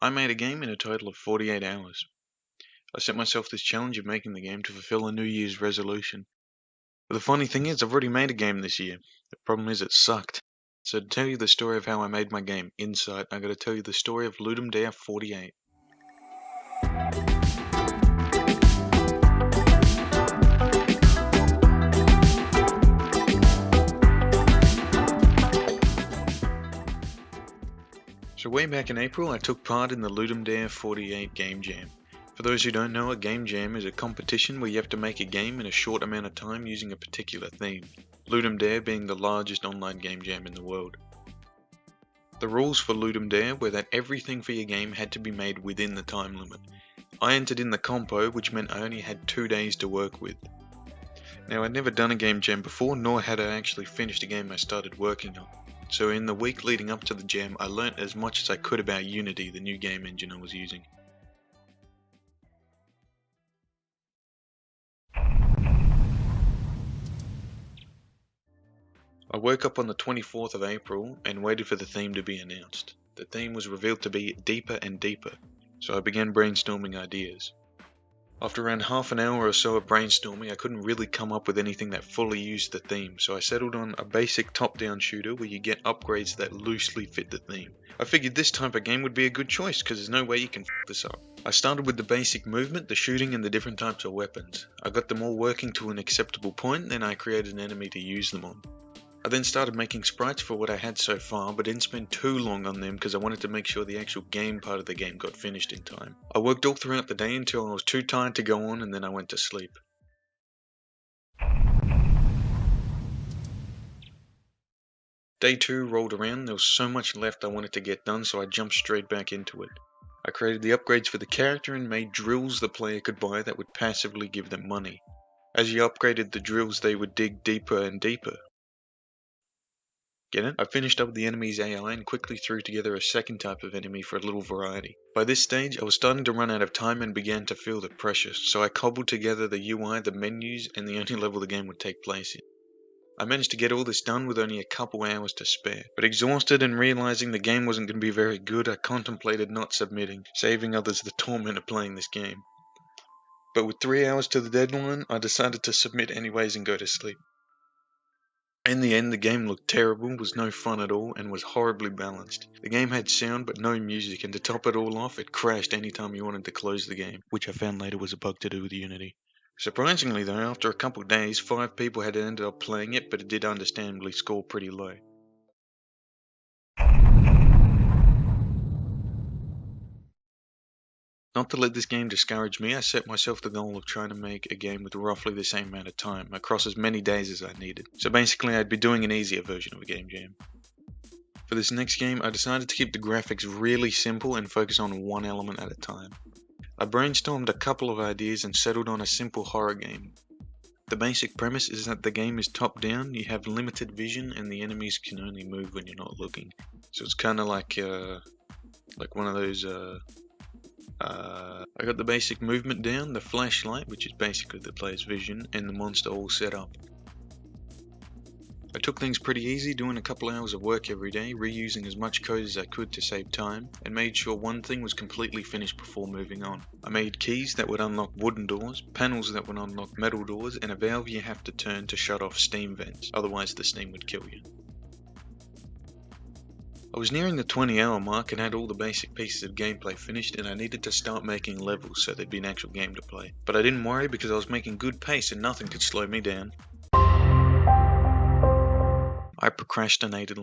I made a game in a total of 48 hours. I set myself this challenge of making the game to fulfill a New Year's resolution. But the funny thing is, I've already made a game this year. The problem is it sucked. So to tell you the story of how I made my game, Insight, I gotta tell you the story of Ludem Dare 48. So way back in April, I took part in the Ludem Dare 48 Game Jam. For those who don't know, a Game Jam is a competition where you have to make a game in a short amount of time using a particular theme, Ludem Dare being the largest online game jam in the world. The rules for Ludem Dare were that everything for your game had to be made within the time limit. I entered in the compo, which meant I only had 2 days to work with. Now, I'd never done a game jam before, nor had I actually finished a game I started working on. So in the week leading up to the jam, I learnt as much as I could about Unity, the new game engine I was using. I woke up on the 24th of April and waited for the theme to be announced. The theme was revealed to be Deeper and Deeper, so I began brainstorming ideas. After around half an hour or so of brainstorming, I couldn't really come up with anything that fully used the theme, so I settled on a basic top-down shooter where you get upgrades that loosely fit the theme. I figured this type of game would be a good choice because there's no way you can f this up. I started with the basic movement, the shooting, and the different types of weapons. I got them all working to an acceptable point, then I created an enemy to use them on. I then started making sprites for what I had so far, but didn't spend too long on them because I wanted to make sure the actual game part of the game got finished in time. I worked all throughout the day until I was too tired to go on, and then I went to sleep. Day 2 rolled around, there was so much left I wanted to get done, so I jumped straight back into it. I created the upgrades for the character and made drills the player could buy that would passively give them money. As you upgraded the drills, they would dig deeper and deeper. Get it? I finished up with the enemy's AI and quickly threw together a second type of enemy for a little variety. By this stage, I was starting to run out of time and began to feel the pressure, so I cobbled together the UI, the menus, and the only level the game would take place in. I managed to get all this done with only a couple hours to spare, but exhausted and realizing the game wasn't going to be very good, I contemplated not submitting, saving others the torment of playing this game. But with 3 hours to the deadline, I decided to submit anyways and go to sleep. In the end, the game looked terrible, was no fun at all, and was horribly balanced. The game had sound but no music, and to top it all off, it crashed anytime you wanted to close the game, which I found later was a bug to do with Unity. Surprisingly though, after a couple of days, 5 people had ended up playing it, but it did understandably score pretty low. Not to let this game discourage me, I set myself the goal of trying to make a game with roughly the same amount of time, across as many days as I needed. So basically I'd be doing an easier version of a game jam. For this next game, I decided to keep the graphics really simple and focus on one element at a time. I brainstormed a couple of ideas and settled on a simple horror game. The basic premise is that the game is top down, you have limited vision, and the enemies can only move when you're not looking. So it's kind of like one of those I got the basic movement down, the flashlight, which is basically the player's vision, and the monster all set up. I took things pretty easy, doing a couple hours of work every day, reusing as much code as I could to save time, and made sure one thing was completely finished before moving on. I made keys that would unlock wooden doors, panels that would unlock metal doors, and a valve you have to turn to shut off steam vents, otherwise the steam would kill you. I was nearing the 20-hour mark and had all the basic pieces of gameplay finished, and I needed to start making levels so there'd be an actual game to play. But I didn't worry because I was making good pace and nothing could slow me down. I procrastinated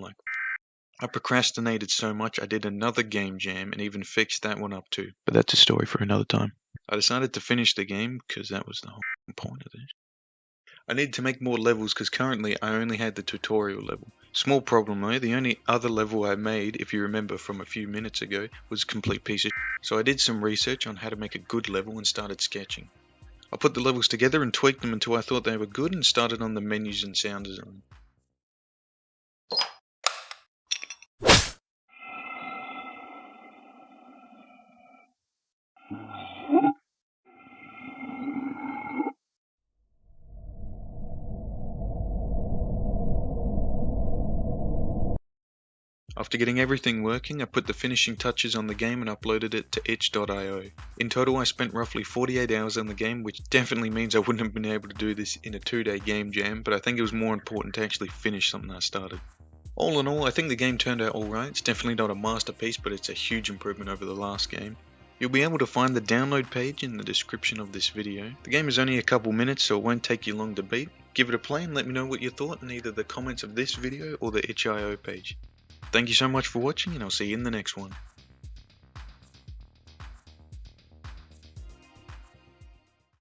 so much I did another game jam and even fixed that one up too. But that's a story for another time. I decided to finish the game because that was the whole point of this. I needed to make more levels because currently I only had the tutorial level. Small problem though, the only other level I made, if you remember from a few minutes ago, was a complete piece of shit. So I did some research on how to make a good level and started sketching. I put the levels together and tweaked them until I thought they were good and started on the menus and sound design. After getting everything working, I put the finishing touches on the game and uploaded it to itch.io. In total, I spent roughly 48 hours on the game, which definitely means I wouldn't have been able to do this in a 2-day game jam, but I think it was more important to actually finish something I started. All in all, I think the game turned out alright. It's definitely not a masterpiece, but it's a huge improvement over the last game. You'll be able to find the download page in the description of this video. The game is only a couple minutes, so it won't take you long to beat. Give it a play and let me know what you thought in either the comments of this video or the itch.io page. Thank you so much for watching, and I'll see you in the next one.